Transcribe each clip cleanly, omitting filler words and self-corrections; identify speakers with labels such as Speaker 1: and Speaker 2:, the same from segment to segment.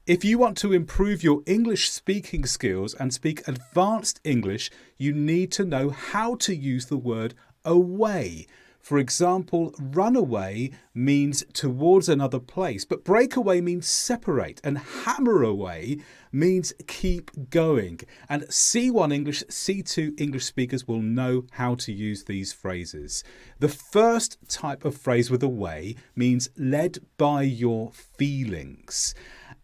Speaker 1: If you want to improve your English speaking skills and speak advanced English, you need to know how to use the word away. For example, run away means towards another place, but break away means separate, and hammer away means keep going. And C1 English, C2 English speakers will know how to use these phrases. The first type of phrase with away means led by your feelings.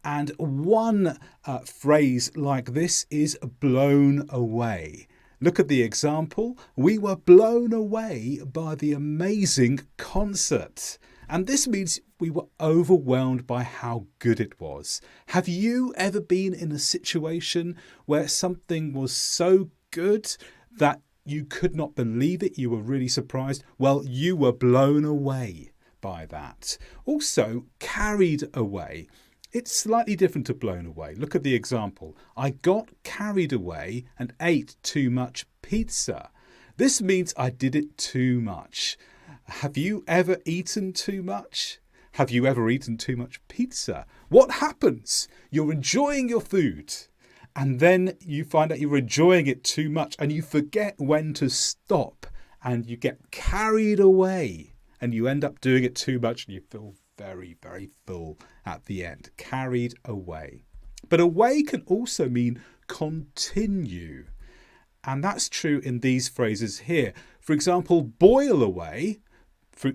Speaker 1: And one phrase like this is blown away. Look at the example. We were blown away by the amazing concert. And this means we were overwhelmed by how good it was. Have you ever been in a situation where something was so good that you could not believe it? You were really surprised? Well, you were blown away by that. Also, carried away. It's slightly different to blown away. Look at the example. I got carried away and ate too much pizza. This means I did it too much. Have you ever eaten too much? Have you ever eaten too much pizza? What happens? You're enjoying your food and then you find out you're enjoying it too much and you forget when to stop and you get carried away and you end up doing it too much and you feel very, very full at the end. Carried away. But away can also mean continue. And that's true in these phrases here. For example, boil away.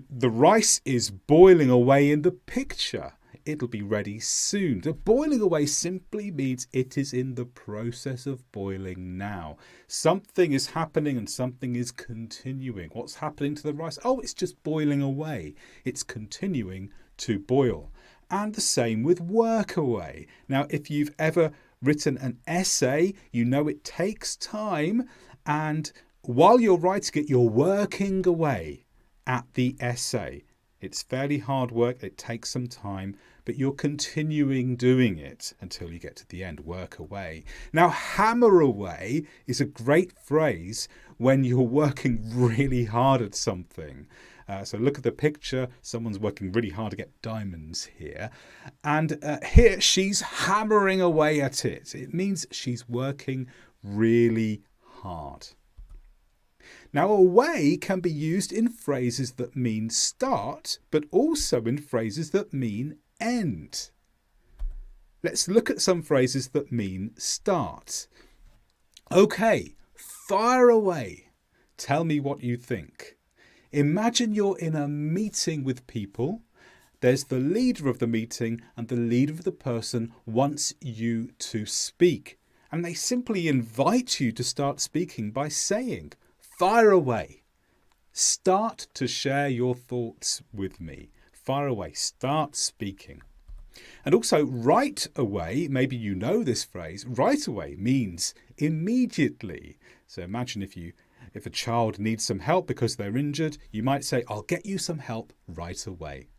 Speaker 1: The rice is boiling away in the picture. It'll be ready soon. The boiling away simply means it is in the process of boiling now. Something is happening and something is continuing. What's happening to the rice? Oh, it's just boiling away. It's continuing to boil. And the same with work away. Now, if you've ever written an essay, you know it takes time, and while you're writing it, you're working away at the essay. It's fairly hard work, it takes some time, but you're continuing doing it until you get to the end. Work away. Now, hammer away is a great phrase when you're working really hard at something. So look at the picture. Someone's working really hard to get diamonds here. And here she's hammering away at it. It means she's working really hard. Now, away can be used in phrases that mean start, but also in phrases that mean end. Let's look at some phrases that mean start. Okay, fire away. Tell me what you think. Imagine you're in a meeting with people. There's the leader of the meeting and the leader of the person wants you to speak. And they simply invite you to start speaking by saying, fire away. Start to share your thoughts with me. Fire away. Start speaking. And also right away, maybe you know this phrase, right away means immediately. So imagine if a child needs some help because they're injured, you might say, I'll get you some help right away.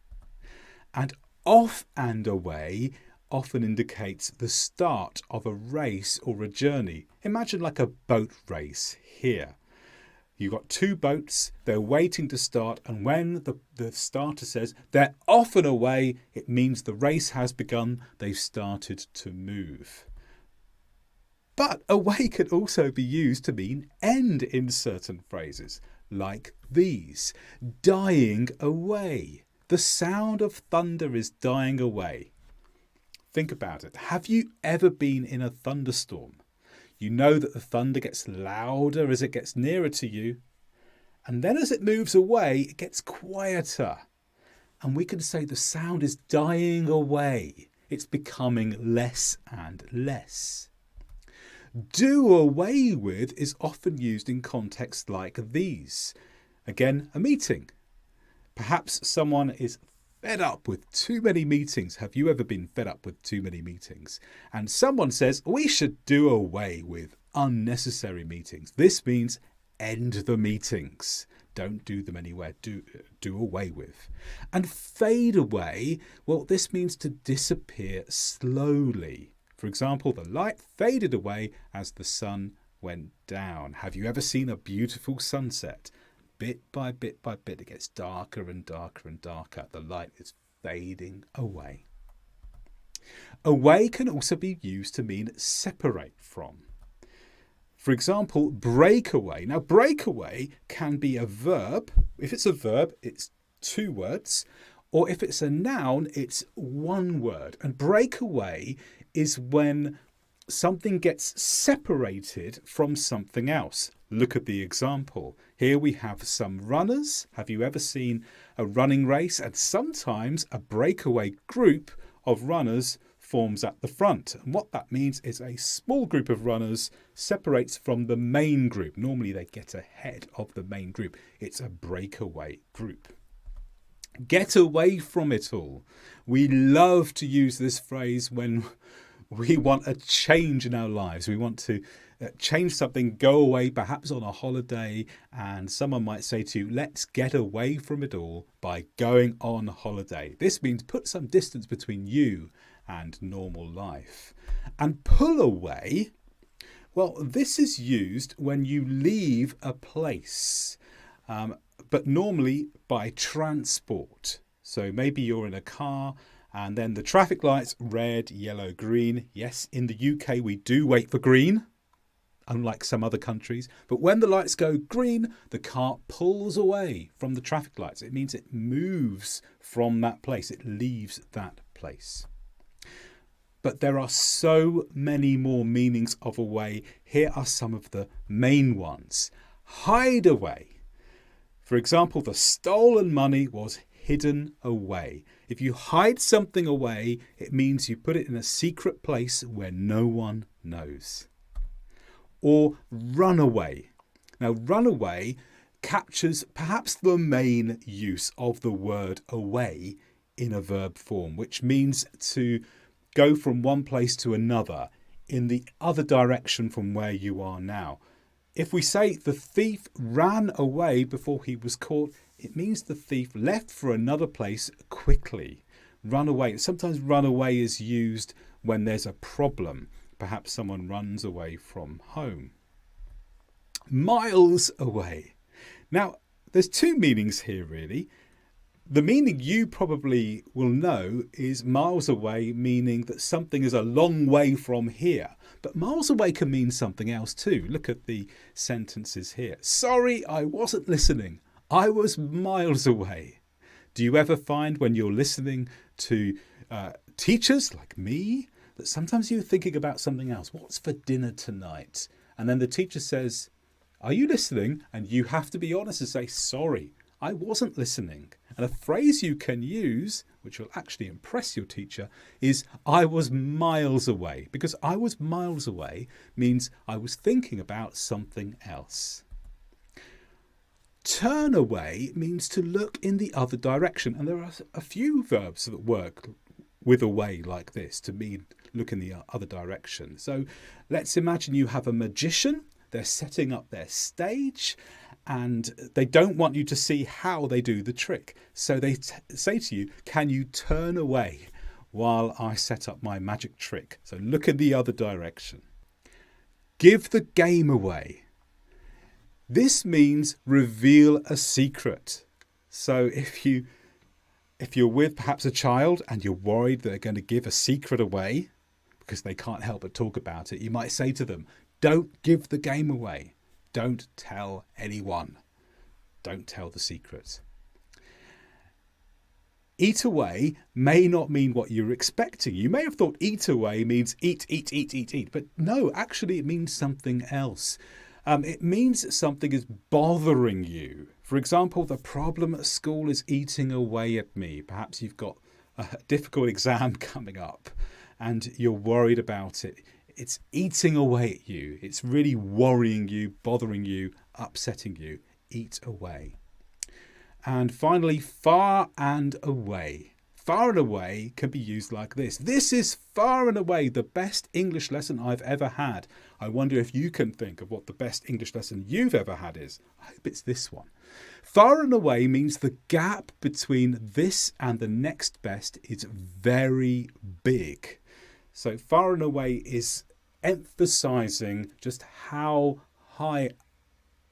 Speaker 1: And off and away often indicates the start of a race or a journey. Imagine like a boat race here. You've got two boats, they're waiting to start, and when the starter says they're off and away, it means the race has begun, they've started to move. But away can also be used to mean end in certain phrases, like these. Dying away. The sound of thunder is dying away. Think about it. Have you ever been in a thunderstorm? You know that the thunder gets louder as it gets nearer to you. And then as it moves away, it gets quieter. And we can say the sound is dying away. It's becoming less and less. Do away with is often used in contexts like these. Again, a meeting. Perhaps someone is fed up with too many meetings. Have you ever been fed up with too many meetings? And someone says, we should do away with unnecessary meetings. This means end the meetings. Don't do them anywhere. Do away with. And fade away, well, this means to disappear slowly. For example, the light faded away as the sun went down. Have you ever seen a beautiful sunset? Bit by bit by bit, it gets darker and darker and darker. The light is fading away. Away can also be used to mean separate from. For example, breakaway. Now, breakaway can be a verb. If it's a verb, it's 2 words. Or if it's a noun, it's 1 word. And breakaway is when something gets separated from something else. Look at the example. Here we have some runners. Have you ever seen a running race? And sometimes a breakaway group of runners forms at the front. And what that means is a small group of runners separates from the main group. Normally they get ahead of the main group. It's a breakaway group. Get away from it all. We love to use this phrase when we want a change in our lives. We want to change something, go away, perhaps on a holiday, and someone might say to you, let's get away from it all by going on holiday. This means put some distance between you and normal life. And pull away, well, this is used when you leave a place, but normally by transport. So maybe you're in a car and then the traffic lights, red, yellow, green. Yes, in the UK we do wait for green, unlike some other countries. But when the lights go green, the car pulls away from the traffic lights. It means it moves from that place. It leaves that place. But there are so many more meanings of away. Here are some of the main ones. Hide away. For example, the stolen money was hidden away. If you hide something away, it means you put it in a secret place where no one knows. Or run away. Now, run away captures perhaps the main use of the word away in a verb form, which means to go from one place to another in the other direction from where you are now. If we say the thief ran away before he was caught, it means the thief left for another place quickly. Run away. Sometimes run away is used when there's a problem. Perhaps someone runs away from home. Miles away. Now, there's 2 meanings here really. The meaning you probably will know is miles away, meaning that something is a long way from here. But miles away can mean something else too. Look at the sentences here. Sorry, I wasn't listening. I was miles away. Do you ever find when you're listening to teachers like me that sometimes you're thinking about something else? What's for dinner tonight? And then the teacher says, are you listening? And you have to be honest and say, sorry, I wasn't listening. And a phrase you can use, which will actually impress your teacher, is I was miles away. Because I was miles away means I was thinking about something else. Turn away means to look in the other direction. And there are a few verbs that work with away like this to mean look in the other direction. So let's imagine you have a magician. They're setting up their stage and they don't want you to see how they do the trick. So they say to you, can you turn away while I set up my magic trick? So look in the other direction. Give the game away. This means reveal a secret. So if you're with perhaps a child and you're worried they're going to give a secret away because they can't help but talk about it, you might say to them, don't give the game away. Don't tell anyone. Don't tell the secret. Eat away may not mean what you're expecting. You may have thought eat away means eat. But no, actually it means something else. It means something is bothering you. For example, the problem at school is eating away at me. Perhaps you've got a difficult exam coming up and you're worried about it. It's eating away at you. It's really worrying you, bothering you, upsetting you. Eat away. And finally, far and away. Far and away can be used like this. This is far and away the best English lesson I've ever had. I wonder if you can think of what the best English lesson you've ever had is. I hope it's this one. Far and away means the gap between this and the next best is very big. So far and away is emphasizing just how high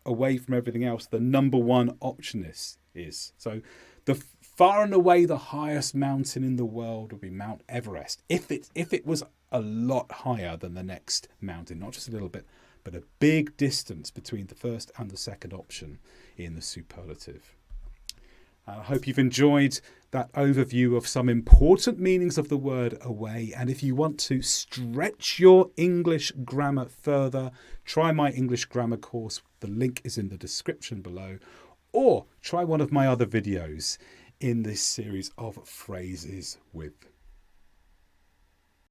Speaker 1: away from everything else the number one option is. So the Far and away the highest mountain in the world would be Mount Everest. If it was a lot higher than the next mountain, not just a little bit, but a big distance between the first and the second option in the superlative. I hope you've enjoyed that overview of some important meanings of the word away. And if you want to stretch your English grammar further, try my English grammar course. The link is in the description below. Or try one of my other videos in this series of phrases with